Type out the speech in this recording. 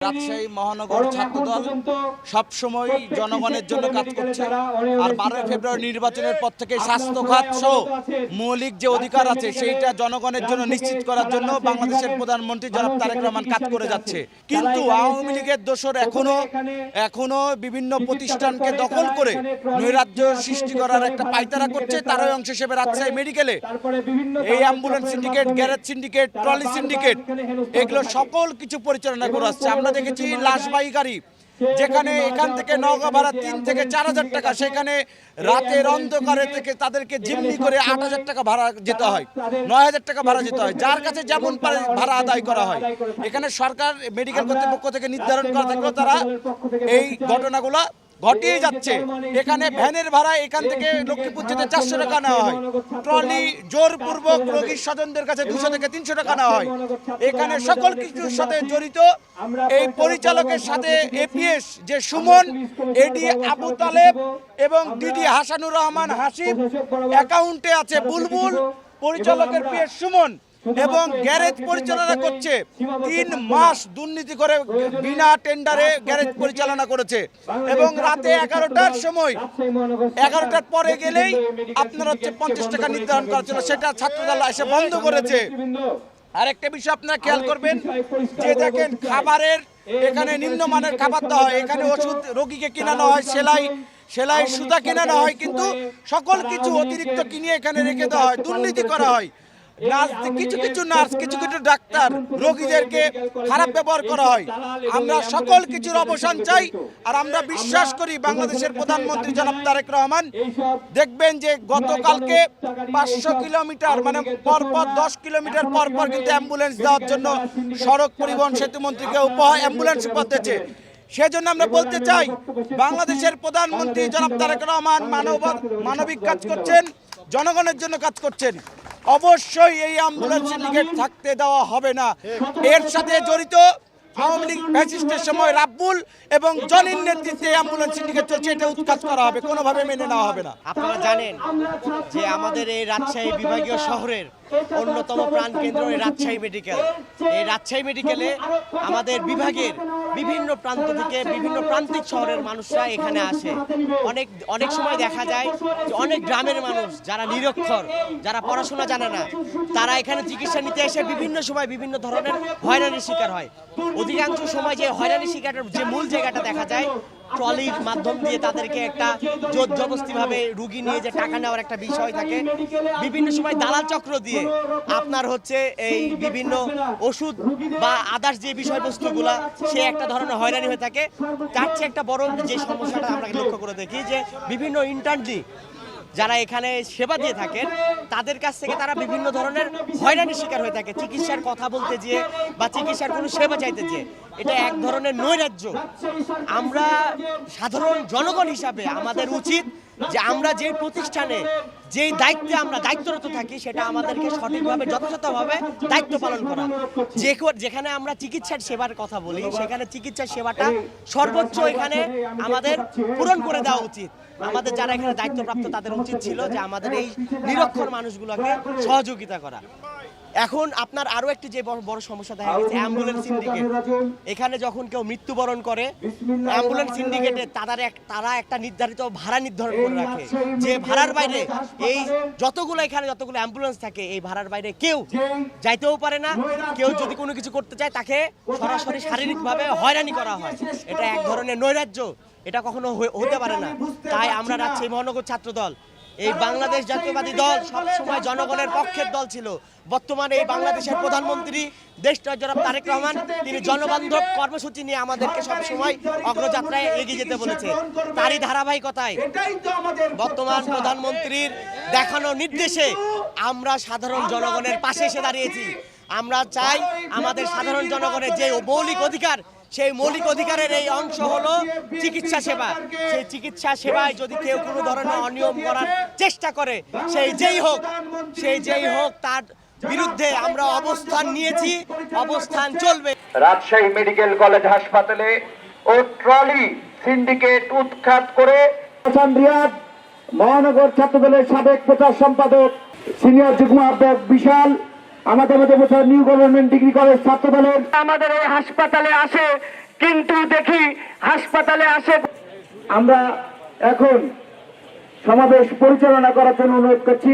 রাজশাহী মহানগর ছাত্রদল সবসময় জনগণের জন্য কাজ করছে। আর 12 ফেব্রুয়ারি নির্বাচনের পর থেকে স্বাস্থ্য খাত সহ মৌলিক যে অধিকার আছে সেইটা জনগণের জন্য নিশ্চিত করার জন্য বাংলাদেশের প্রধানমন্ত্রী জনাব তারেক রহমান কাজ করে যাচ্ছে। কিন্তু আওয়ামী লীগের দোসর এখনো বিভিন্ন প্রতিষ্ঠানকে দখল করে নৈরাজ্য সৃষ্টি করার একটা পায়তারা করছে। তারই অংশ হিসেবে রাজশাহী মেডিকেলে এই ambulance syndicate, garage syndicate, trolley syndicate এগুলো সকল কিছু পরিচালনা করে আসছে। আমরা দেখেছি লাশবাহী গাড়ি, যেখানে এখান থেকে নওগাঁ ভাড়া 3 থেকে 4,000 টাকা, সেখানে রাতের অন্ধকারে থেকে তাদেরকে জিম্মি করে 8,000 টাকা ভাড়া যেতে হয়, 9,000 টাকা ভাড়া যেতে হয়, যার কাছে যেমন পারে ভাড়া আদায় করা হয়। এখানে সরকার মেডিকেল কর্তৃপক্ষ থেকে নির্ধারণ করা থাকলেও তারা এই ঘটনাগুলো ঘটিয়ে যাচ্ছে। এখানে ভ্যানের ভাড়া এখান থেকে লক্ষ্মীপুর যেতে 400 টাকা নেওয়া হয়, ট্রলি জোরপূর্বক রোগীর স্বজনদের কাছে 200 থেকে 300 টাকা নেওয়া হয়। এখানে সকল কিছুর সাথে জড়িত এই পরিচালকের সাথে এপিএস যে সুমন, এডি আবু তালেব এবং ডিডি হাসানুর রহমান হাসিব, অ্যাকাউন্টে আছে বুলবুল, পরিচালকের পিএস সুমন এবং গ্যারেজ পরিচালনা করছে। 3 মাস দুর্নীতি করে বিনা টেন্ডারে গ্যারেজ পরিচালনা করেছে এবং রাতে 11টার সময় 11টার পরে গেলেই আপনার হচ্ছে 50 টাকা নির্ধারণ করা ছিল, সেটা ছাত্রদল এসে বন্ধ করেছে। আরেকটা বিষয় আপনারা খেয়াল করবেন যে দেখেন খাবারের এখানে নিম্নমানের খাবার দেওয়া হয়, এখানে ওষুধ রোগীকে কিনানো হয়, সেলাই সুতা কিনানো হয়, কিন্তু সকল কিছু অতিরিক্ত কিনে এখানে রেখে দেওয়া হয়, দুর্নীতি করা হয়। কিছু নার্স, কিছু ডাক্তার রোগীদেরকে খারাপ ব্যবহার করা হয়। আমরা সকল কিছুর অবসান চাই। আর আমরা বিশ্বাস করি বাংলাদেশের প্রধানমন্ত্রী জনাব তারেক রহমান, দেখবেন যে গতকালকে 500 কিলোমিটার মানে পরপর 10 কিলোমিটার পরপর কিন্তু অ্যাম্বুলেন্স দেওয়ার জন্য সড়ক পরিবহন সেতু মন্ত্রীকে অ্যাম্বুলেন্স দিয়েছে। সেজন্য আমরা বলতে চাই বাংলাদেশের প্রধানমন্ত্রী জনাব তারেক রহমান মানবিক কাজ করছেন, জনগণের জন্য কাজ করছেন। অবশ্যই এই অ্যাম্বুলেন্স সিন্ডিকেট থাকতে দেওয়া হবে না। এর সাথে জড়িত আওয়ামী লীগ ফ্যাসিস্টের সময় রাব্বুল এবং জনির নেতৃত্বে অ্যাম্বুলেন্স সিন্ডিকেট চলছে, এটা উৎখাত করা হবে, কোনোভাবে মেনে নেওয়া হবে না। আপনারা জানেন যে আমাদের এই রাজশাহী বিভাগীয় শহরের অন্যতম প্রাণকেন্দ্র এই রাজশাহী মেডিকেল। এই রাজশাহী মেডিকেলে আমাদের বিভাগের বিভিন্ন প্রান্ত থেকে বিভিন্ন প্রান্তিক শহরের মানুষরা এখানে আসে। অনেক সময় দেখা যায় যে অনেক গ্রামের মানুষ যারা নিরক্ষর, যারা পড়াশোনা জানে না, তারা এখানে চিকিৎসা নিতে এসে বিভিন্ন সময় বিভিন্ন ধরনের হয়রানির শিকার হয়। অধিকাংশ সময় যে হয়রানির শিকারের যে মূল জায়গাটা দেখা যায়, ট্রলির মাধ্যম দিয়ে তাদেরকে একটা জোর জবরদস্তিভাবে রুগী নিয়ে যে টাকা নেওয়ার একটা বিষয় থাকে। বিভিন্ন সময় দালাল চক্র দিয়ে আপনার হচ্ছে এই বিভিন্ন ওষুধ বা আদার্স যে বিষয়বস্তুগুলা সে একটা ধরনের হয়রানি হয়ে থাকে। তার চেয়ে একটা বড় যে সমস্যাটা আমরা লক্ষ্য করে দেখি যে বিভিন্ন ইন্টার্নি যারা এখানে সেবা দিয়ে থাকেন তাদের কাছ থেকে তারা বিভিন্ন ধরনের হয়রানির শিকার হয়ে থাকে চিকিৎসার কথা বলতে যেয়ে বা চিকিৎসার কোনো সেবা চাইতে যেয়ে। এটা এক ধরনের নৈরাজ্য। আমরা সাধারণ জনগণ হিসাবে আমাদের উচিত যে আমরা যে প্রতিষ্ঠানে যেই দায়িত্বে আমরা দায়িত্বরত থাকি সেটা আমাদেরকে সঠিকভাবে যথাযথভাবে দায়িত্ব পালন করা। যেখানে আমরা চিকিৎসার সেবার কথা বলি সেখানে চিকিৎসার সেবাটা সর্বোচ্চ এখানে আমাদের পূরণ করে দেওয়া উচিত। আমাদের যারা এখানে দায়িত্বপ্রাপ্ত তাদের উচিত ছিল যে আমাদের এই নিরক্ষর মানুষগুলোকে সহযোগিতা করা। এখন আপনার আরো একটি যে বড় সমস্যা দেখা গেছে অ্যাম্বুলেন্স সিন্ডিকেট। এখানে যখন কেউ মৃত্যুবরণ করে অ্যাম্বুলেন্স সিন্ডিকেটে তারা একটা নির্ধারিত ভাড়া নির্ধারণ করে রাখে, যে ভাড়ার বাইরে এই যতগুলো অ্যাম্বুলেন্স থাকে এই ভাড়ার বাইরে কেউ যাইতেও পারে না। কেউ যদি কোনো কিছু করতে চায় তাকে সরাসরি শারীরিকভাবে হয়রানি করা হয়। এটা এক ধরনের নৈরাজ্য, এটা কখনো হতে পারে না। তাই আমরা রাজশাহী মহানগর ছাত্রদল, এই বাংলাদেশ জাতীয়বাদী দল সবসময় জনগণের পক্ষের দল ছিল। বর্তমানে এই বাংলাদেশের প্রধানমন্ত্রী দেশটা জনাব তারেক রহমান, তিনি জনবান্ধব কর্মসূচি নিয়ে আমাদেরকে সবসময় অগ্রযাত্রায় এগিয়ে যেতে বলেছে। তারই ধারাবাহিকতায় বর্তমান প্রধানমন্ত্রীর দেখানো নির্দেশে আমরা সাধারণ জনগণের পাশে এসে দাঁড়িয়েছি। আমরা চাই আমাদের সাধারণ জনগণের যে মৌলিক অধিকার, সেই মৌলিক অধিকারের এই অংশ হলো চিকিৎসা সেবা। সেই চিকিৎসা সেবায় যদি কেউ কোনো ধরনের অনিয়ম করার চেষ্টা করে সেই যেই হোক তার বিরুদ্ধে আমরা অবস্থান নিয়েছি, অবস্থান চলবে। রাজশাহী মেডিকেল কলেজ হাসপাতালে ও ট্রলি সিন্ডিকেট উৎখাত করে রিয়াদ মহানগর ছাত্রদলের সাবেক প্রচার সম্পাদক সিনিয়র যুগ্ম আহ্বায়ক বিশাল আমাদের মধ্যে নিউ গভর্নমেন্ট ডিগ্রি কলেজ ছাত্রদলের আমাদের এই হাসপাতালে আসে কিন্তু দেখি হাসপাতালে আসে। আমরা এখন সমাবেশ পরিচালনা করার জন্য অনুরোধ করছি